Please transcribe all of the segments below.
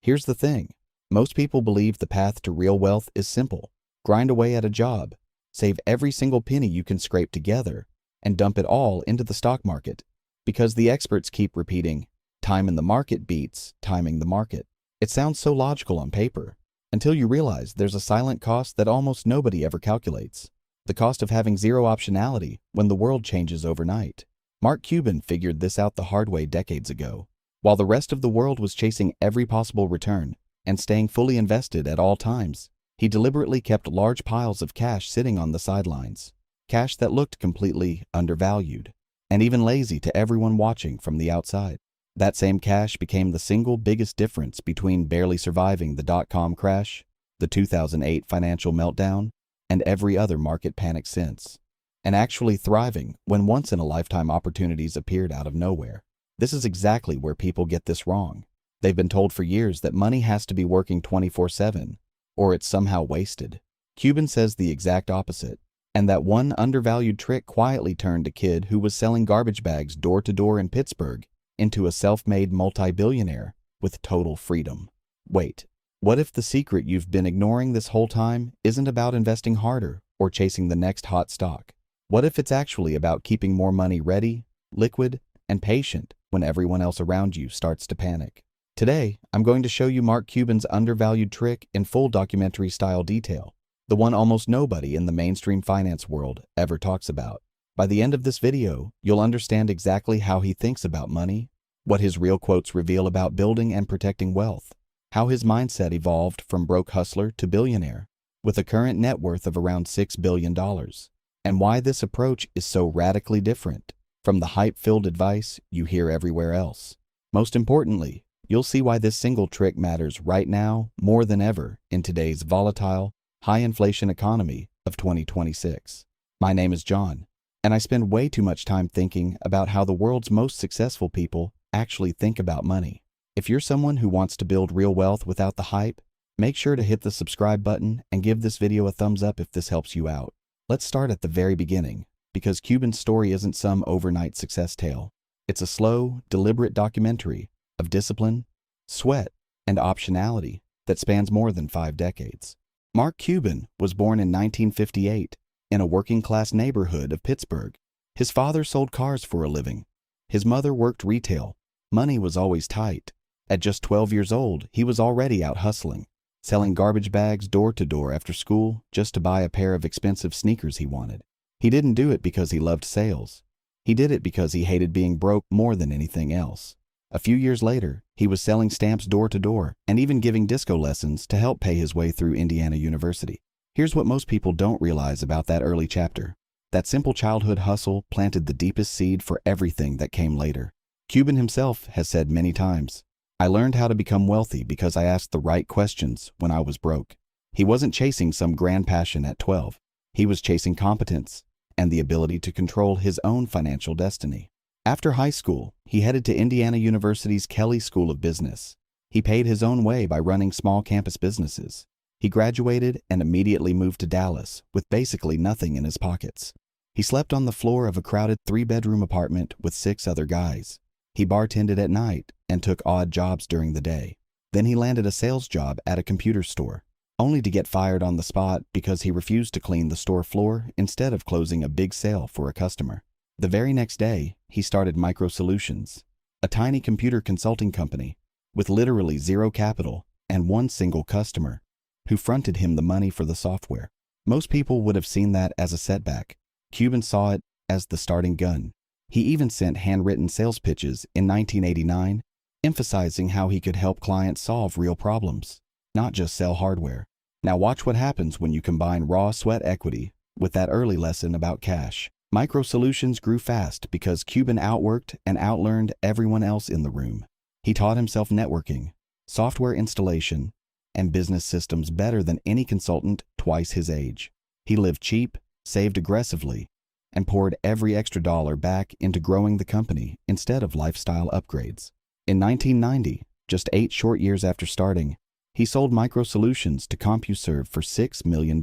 Here's the thing. Most people believe the path to real wealth is simple. Grind away at a job, save every single penny you can scrape together, and dump it all into the stock market. Because the experts keep repeating, time in the market beats timing the market. It sounds so logical on paper, until you realize there's a silent cost that almost nobody ever calculates. The cost of having zero optionality when the world changes overnight. Mark Cuban figured this out the hard way decades ago. While the rest of the world was chasing every possible return and staying fully invested at all times, he deliberately kept large piles of cash sitting on the sidelines. Cash that looked completely undervalued and even lazy to everyone watching from the outside. That same cash became the single biggest difference between barely surviving the dot-com crash, the 2008 financial meltdown, and every other market panic since, and actually thriving when once-in-a-lifetime opportunities appeared out of nowhere. This is exactly where people get this wrong. They've been told for years that money has to be working 24/7, or it's somehow wasted. Cuban says the exact opposite, and that one undervalued trick quietly turned a kid who was selling garbage bags door to door in Pittsburgh into a self-made multi-billionaire with total freedom. Wait, what if the secret you've been ignoring this whole time isn't about investing harder or chasing the next hot stock? What if it's actually about keeping more money ready, liquid, and patient when everyone else around you starts to panic? Today, I'm going to show you Mark Cuban's undervalued trick in full documentary-style detail, the one almost nobody in the mainstream finance world ever talks about. By the end of this video, you'll understand exactly how he thinks about money, what his real quotes reveal about building and protecting wealth, how his mindset evolved from broke hustler to billionaire, with a current net worth of around $6 billion, and why this approach is so radically different from the hype-filled advice you hear everywhere else. Most importantly, you'll see why this single trick matters right now more than ever in today's volatile, high-inflation economy of 2026. My name is John, and I spend way too much time thinking about how the world's most successful people actually think about money. If you're someone who wants to build real wealth without the hype, make sure to hit the subscribe button and give this video a thumbs up if this helps you out. Let's start at the very beginning, because Cuban's story isn't some overnight success tale. It's a slow, deliberate documentary of discipline, sweat, and optionality that spans more than 5 decades. Mark Cuban was born in 1958 in a working-class neighborhood of Pittsburgh. His father sold cars for a living. His mother worked retail. Money was always tight. At just 12 years old, he was already out hustling, selling garbage bags door to door after school just to buy a pair of expensive sneakers he wanted. He didn't do it because he loved sales. He did it because he hated being broke more than anything else. A few years later, he was selling stamps door to door and even giving disco lessons to help pay his way through Indiana University. Here's what most people don't realize about that early chapter. That simple childhood hustle planted the deepest seed for everything that came later. Cuban himself has said many times, "I learned how to become wealthy because I asked the right questions when I was broke." He wasn't chasing some grand passion at 12. He was chasing competence and the ability to control his own financial destiny. After high school, he headed to Indiana University's Kelley School of Business. He paid his own way by running small campus businesses. He graduated and immediately moved to Dallas with basically nothing in his pockets. He slept on the floor of a crowded 3-bedroom apartment with 6 other guys. He bartended at night and took odd jobs during the day. Then he landed a sales job at a computer store, only to get fired on the spot because he refused to clean the store floor instead of closing a big sale for a customer. The very next day, he started MicroSolutions, a tiny computer consulting company with literally zero capital and one single customer who fronted him the money for the software. Most people would have seen that as a setback. Cuban saw it as the starting gun. He even sent handwritten sales pitches in 1989, emphasizing how he could help clients solve real problems, not just sell hardware. Now watch what happens when you combine raw sweat equity with that early lesson about cash. MicroSolutions grew fast because Cuban outworked and outlearned everyone else in the room. He taught himself networking, software installation, and business systems better than any consultant twice his age. He lived cheap, saved aggressively, and poured every extra dollar back into growing the company instead of lifestyle upgrades. In 1990, just 8 short years after starting, he sold MicroSolutions to CompuServe for $6 million.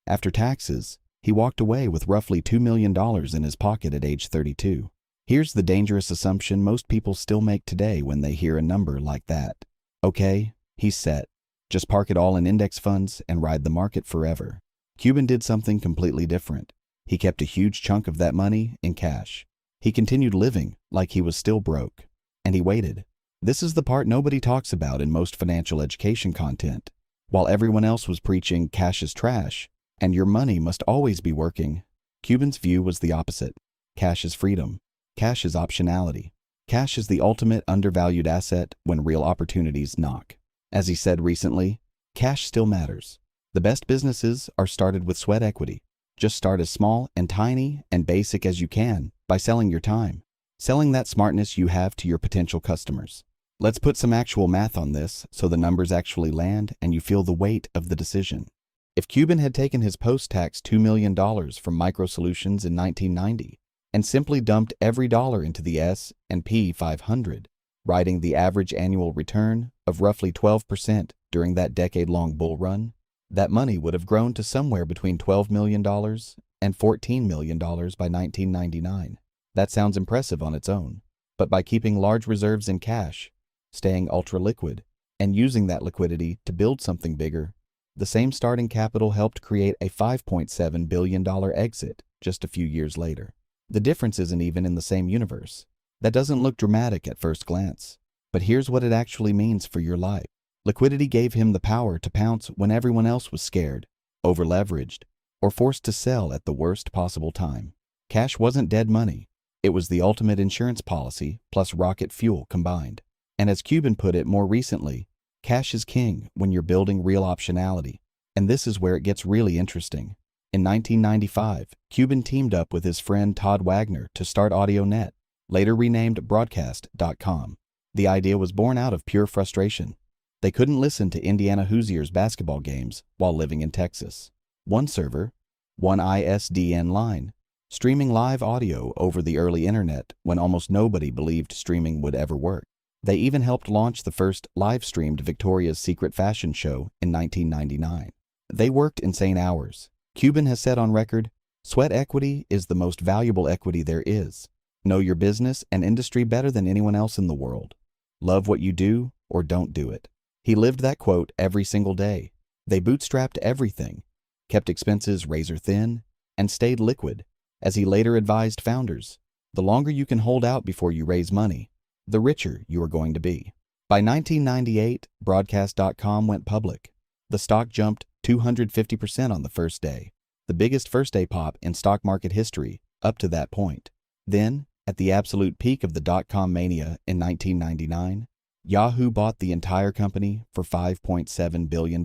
After taxes, he walked away with roughly $2 million in his pocket at age 32. Here's the dangerous assumption most people still make today when they hear a number like that. Okay, he's set. Just park it all in index funds and ride the market forever. Cuban did something completely different. He kept a huge chunk of that money in cash. He continued living like he was still broke. And he waited. This is the part nobody talks about in most financial education content. While everyone else was preaching cash is trash and your money must always be working, Cuban's view was the opposite. Cash is freedom. Cash is optionality. Cash is the ultimate undervalued asset when real opportunities knock. As he said recently, cash still matters. The best businesses are started with sweat equity. Just start as small and tiny and basic as you can by selling your time, selling that smartness you have to your potential customers. Let's put some actual math on this so the numbers actually land and you feel the weight of the decision. If Cuban had taken his post-tax $2 million from MicroSolutions in 1990 and simply dumped every dollar into the S&P 500, riding the average annual return of roughly 12% during that decade-long bull run, that money would have grown to somewhere between $12 million and $14 million by 1999. That sounds impressive on its own, but by keeping large reserves in cash, staying ultra-liquid, and using that liquidity to build something bigger, the same starting capital helped create a $5.7 billion exit just a few years later. The difference isn't even in the same universe. That doesn't look dramatic at first glance, but here's what it actually means for your life. Liquidity gave him the power to pounce when everyone else was scared, over-leveraged, or forced to sell at the worst possible time. Cash wasn't dead money. It was the ultimate insurance policy plus rocket fuel combined. And as Cuban put it more recently, cash is king when you're building real optionality. And this is where it gets really interesting. In 1995, Cuban teamed up with his friend Todd Wagner to start AudioNet, later renamed Broadcast.com. The idea was born out of pure frustration. They couldn't listen to Indiana Hoosiers basketball games while living in Texas. One server, one ISDN line, streaming live audio over the early internet when almost nobody believed streaming would ever work. They even helped launch the first live-streamed Victoria's Secret fashion show in 1999. They worked insane hours. Cuban has said on record, "Sweat equity is the most valuable equity there is. Know your business and industry better than anyone else in the world. Love what you do or don't do it." He lived that quote every single day. They bootstrapped everything, kept expenses razor thin, and stayed liquid. As he later advised founders, the longer you can hold out before you raise money, the richer you are going to be. By 1998, Broadcast.com went public. The stock jumped 250% on the first day, the biggest first-day pop in stock market history up to that point. Then, at the absolute peak of the dot-com mania in 1999, Yahoo bought the entire company for $5.7 billion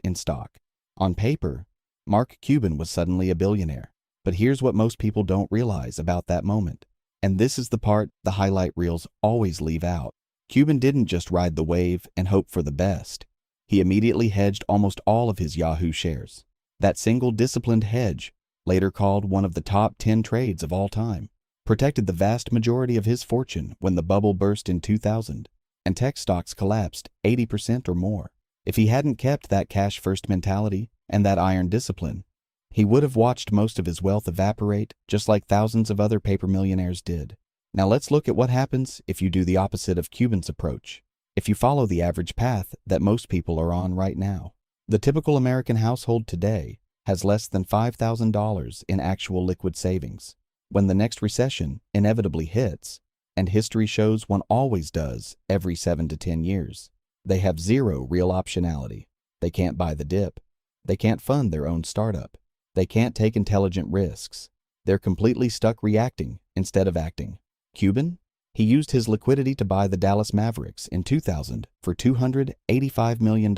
in stock. On paper, Mark Cuban was suddenly a billionaire. But here's what most people don't realize about that moment. And this is the part the highlight reels always leave out. Cuban didn't just ride the wave and hope for the best. He immediately hedged almost all of his Yahoo shares. That single disciplined hedge, later called one of the top 10 trades of all time, protected the vast majority of his fortune when the bubble burst in 2000. And tech stocks collapsed 80% or more. If he hadn't kept that cash-first mentality and that iron discipline, he would have watched most of his wealth evaporate just like thousands of other paper millionaires did. Now let's look at what happens if you do the opposite of Cuban's approach, if you follow the average path that most people are on right now. The typical American household today has less than $5,000 in actual liquid savings. When the next recession inevitably hits, and history shows one always does every 7 to 10 years, they have zero real optionality. They can't buy the dip. They can't fund their own startup. They can't take intelligent risks. They're completely stuck reacting instead of acting. Cuban? He used his liquidity to buy the Dallas Mavericks in 2000 for $285 million,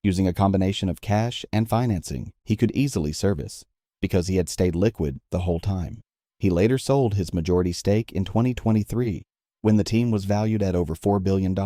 using a combination of cash and financing he could easily service because he had stayed liquid the whole time. He later sold his majority stake in 2023 when the team was valued at over $4 billion,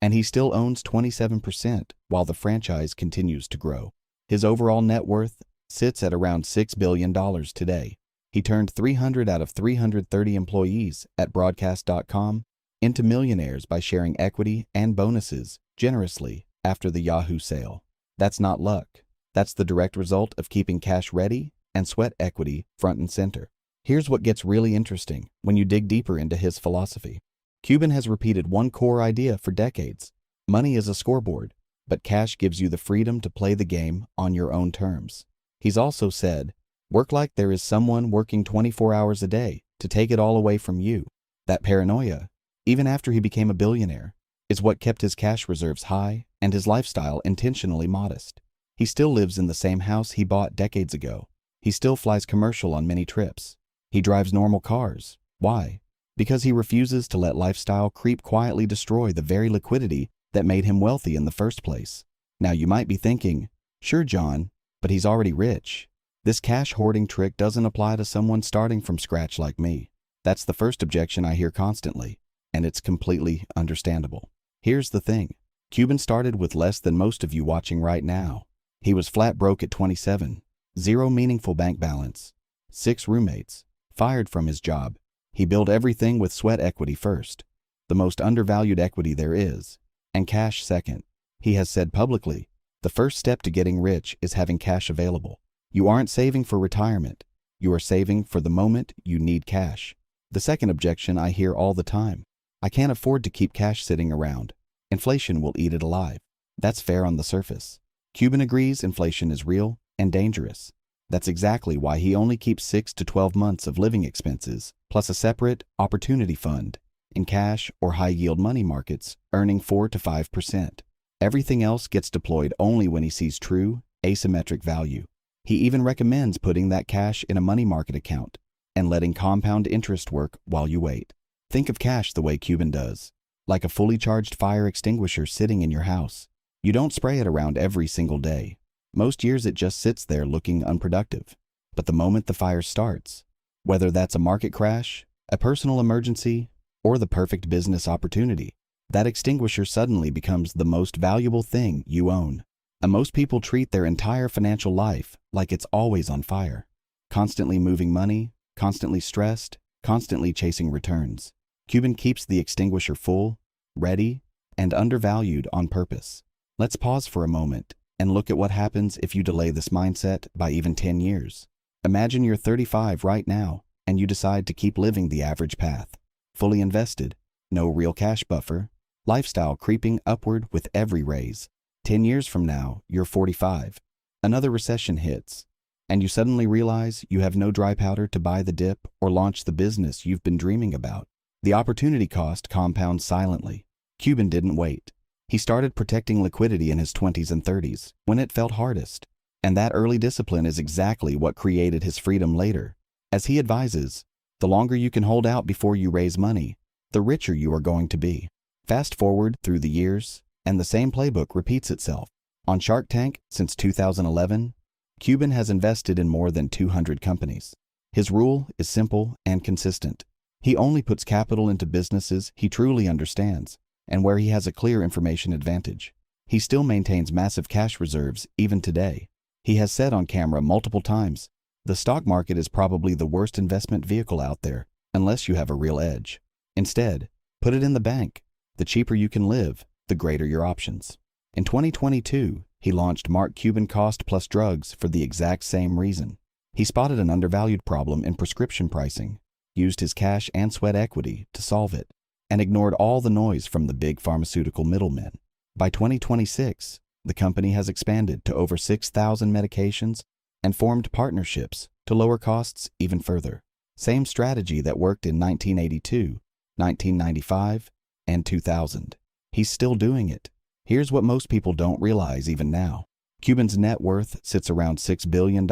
and he still owns 27% while the franchise continues to grow. His overall net worth sits at around $6 billion today. He turned 300 out of 330 employees at Broadcast.com into millionaires by sharing equity and bonuses generously after the Yahoo sale. That's not luck. That's the direct result of keeping cash ready and sweat equity front and center. Here's what gets really interesting when you dig deeper into his philosophy. Cuban has repeated one core idea for decades. Money is a scoreboard, but cash gives you the freedom to play the game on your own terms. He's also said, work like there is someone working 24 hours a day to take it all away from you. That paranoia, even after he became a billionaire, is what kept his cash reserves high and his lifestyle intentionally modest. He still lives in the same house he bought decades ago. He still flies commercial on many trips. He drives normal cars. Why? Because he refuses to let lifestyle creep quietly destroy the very liquidity that made him wealthy in the first place. Now you might be thinking, sure John, but he's already rich. This cash hoarding trick doesn't apply to someone starting from scratch like me. That's the first objection I hear constantly, and it's completely understandable. Here's the thing. Cuban started with less than most of you watching right now. He was flat broke at 27, zero meaningful bank balance, 6 roommates, fired from his job. He built everything with sweat equity first, the most undervalued equity there is, and cash second. He has said publicly, the first step to getting rich is having cash available. You aren't saving for retirement. You are saving for the moment you need cash. The second objection I hear all the time. I can't afford to keep cash sitting around. Inflation will eat it alive. That's fair on the surface. Cuban agrees inflation is real and dangerous. That's exactly why he only keeps 6 to 12 months of living expenses, plus a separate opportunity fund in cash or high-yield money markets, earning 4 to 5%. Everything else gets deployed only when he sees true, asymmetric value. He even recommends putting that cash in a money market account and letting compound interest work while you wait. Think of cash the way Cuban does, like a fully charged fire extinguisher sitting in your house. You don't spray it around every single day. Most years it just sits there looking unproductive. But the moment the fire starts, whether that's a market crash, a personal emergency, or the perfect business opportunity, that extinguisher suddenly becomes the most valuable thing you own. And most people treat their entire financial life like it's always on fire, constantly moving money, constantly stressed, constantly chasing returns. Cuban keeps the extinguisher full, ready, and undervalued on purpose. Let's pause for a moment and look at what happens if you delay this mindset by even 10 years. Imagine you're 35 right now and you decide to keep living the average path. Fully invested, no real cash buffer, lifestyle creeping upward with every raise. 10 years from now, you're 45. Another recession hits, and you suddenly realize you have no dry powder to buy the dip or launch the business you've been dreaming about. The opportunity cost compounds silently. Cuban didn't wait. He started protecting liquidity in his 20s and 30s, when it felt hardest. And that early discipline is exactly what created his freedom later. As he advises, the longer you can hold out before you raise money, the richer you are going to be. Fast forward through the years, and the same playbook repeats itself. On Shark Tank since 2011, Cuban has invested in more than 200 companies. His rule is simple and consistent. He only puts capital into businesses he truly understands and where he has a clear information advantage. He still maintains massive cash reserves even today. He has said on camera multiple times, the stock market is probably the worst investment vehicle out there, unless you have a real edge. Instead, put it in the bank. The cheaper you can live, the greater your options. In 2022, he launched Mark Cuban Cost Plus Drugs for the exact same reason. He spotted an undervalued problem in prescription pricing, used his cash and sweat equity to solve it, and ignored all the noise from the big pharmaceutical middlemen. By 2026, the company has expanded to over 6,000 medications and formed partnerships to lower costs even further. Same strategy that worked in 1982, 1995, and 2000. He's still doing it. Here's what most people don't realize even now. Cuban's net worth sits around $6 billion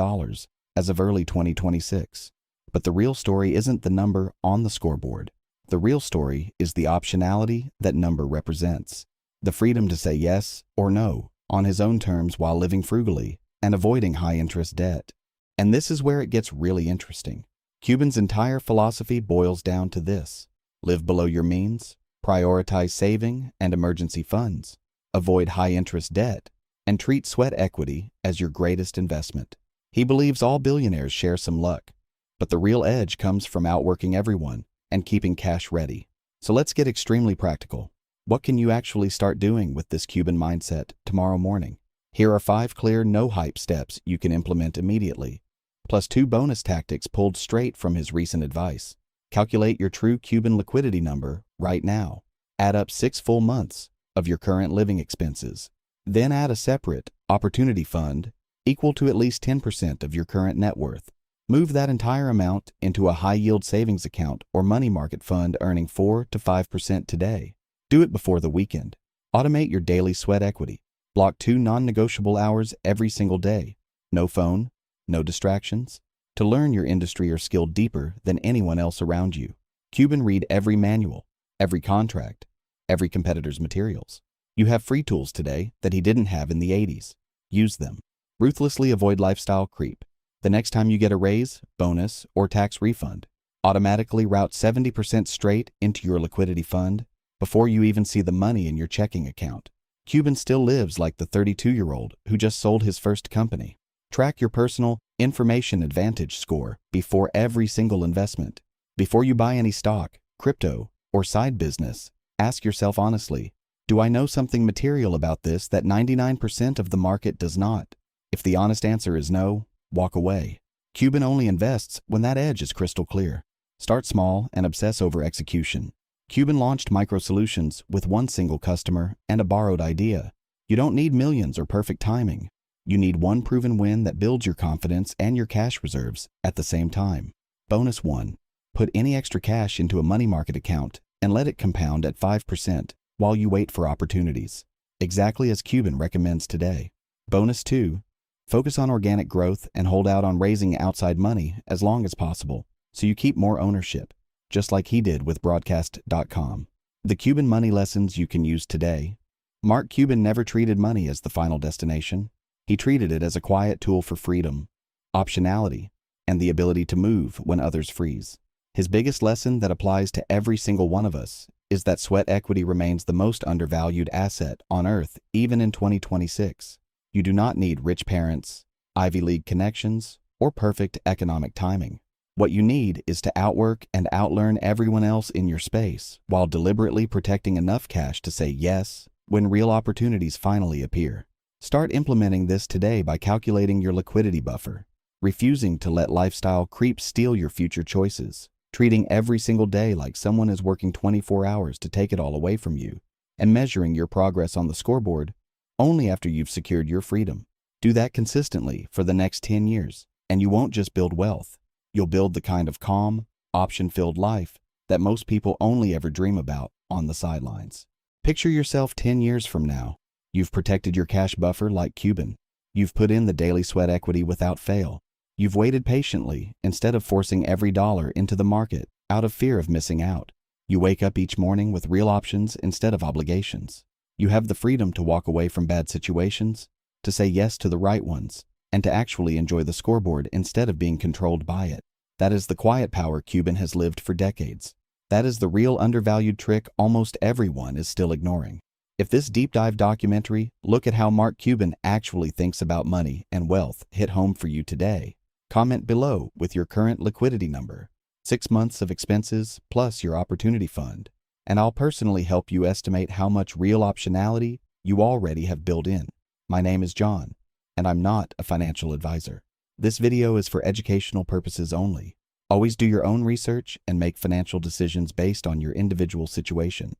as of early 2026. But the real story isn't the number on the scoreboard. The real story is the optionality that number represents. The freedom to say yes or no on his own terms while living frugally and avoiding high-interest debt. And this is where it gets really interesting. Cuban's entire philosophy boils down to this: live below your means, prioritize saving and emergency funds, avoid high-interest debt, and treat sweat equity as your greatest investment. He believes all billionaires share some luck, but the real edge comes from outworking everyone and keeping cash ready. So let's get extremely practical. What can you actually start doing with this Cuban mindset tomorrow morning? Here are 5 clear no-hype steps you can implement immediately, plus 2 bonus tactics pulled straight from his recent advice. Calculate your true Cuban liquidity number right now. Add up 6 full months of your current living expenses. Then add a separate opportunity fund equal to at least 10% of your current net worth. Move that entire amount into a high-yield savings account or money market fund earning 4 to 5% today. Do it before the weekend. Automate your daily sweat equity. Block 2 non-negotiable hours every single day. No phone, no distractions. To learn your industry or skill deeper than anyone else around you. Cuban read every manual, every contract, every competitor's materials. You have free tools today that he didn't have in the 80s. Use them. Ruthlessly avoid lifestyle creep. The next time you get a raise, bonus, or tax refund, automatically route 70% straight into your liquidity fund before you even see the money in your checking account. Cuban still lives like the 32-year-old who just sold his first company. Track your personal information advantage score before every single investment. Before you buy any stock, crypto, or side business, ask yourself honestly, do I know something material about this that 99% of the market does not? If the honest answer is no, walk away. Cuban only invests when that edge is crystal clear. Start small and obsess over execution. Cuban launched MicroSolutions with one single customer and a borrowed idea. You don't need millions or perfect timing. You need one proven win that builds your confidence and your cash reserves at the same time. Bonus 1. Put any extra cash into a money market account and let it compound at 5% while you wait for opportunities. Exactly as Cuban recommends today. Bonus 2. Focus on organic growth and hold out on raising outside money as long as possible so you keep more ownership, just like he did with Broadcast.com. The Cuban money lessons you can use today. Mark Cuban never treated money as the final destination. He treated it as a quiet tool for freedom, optionality, and the ability to move when others freeze. His biggest lesson that applies to every single one of us is that sweat equity remains the most undervalued asset on earth even in 2026. You do not need rich parents, Ivy League connections, or perfect economic timing. What you need is to outwork and outlearn everyone else in your space while deliberately protecting enough cash to say yes when real opportunities finally appear. Start implementing this today by calculating your liquidity buffer, refusing to let lifestyle creep steal your future choices, treating every single day like someone is working 24 hours to take it all away from you, and measuring your progress on the scoreboard only after you've secured your freedom. Do that consistently for the next 10 years, and you won't just build wealth. You'll build the kind of calm, option-filled life that most people only ever dream about on the sidelines. Picture yourself 10 years from now. You've protected your cash buffer like Cuban. You've put in the daily sweat equity without fail. You've waited patiently instead of forcing every dollar into the market out of fear of missing out. You wake up each morning with real options instead of obligations. You have the freedom to walk away from bad situations, to say yes to the right ones, and to actually enjoy the scoreboard instead of being controlled by it. That is the quiet power Cuban has lived for decades. That is the real undervalued trick almost everyone is still ignoring. If this deep dive documentary, look at how Mark Cuban actually thinks about money and wealth, hit home for you today, comment below with your current liquidity number, 6 months of expenses plus your opportunity fund, and I'll personally help you estimate how much real optionality you already have built in. My name is John, and I'm not a financial advisor. This video is for educational purposes only. Always do your own research and make financial decisions based on your individual situation.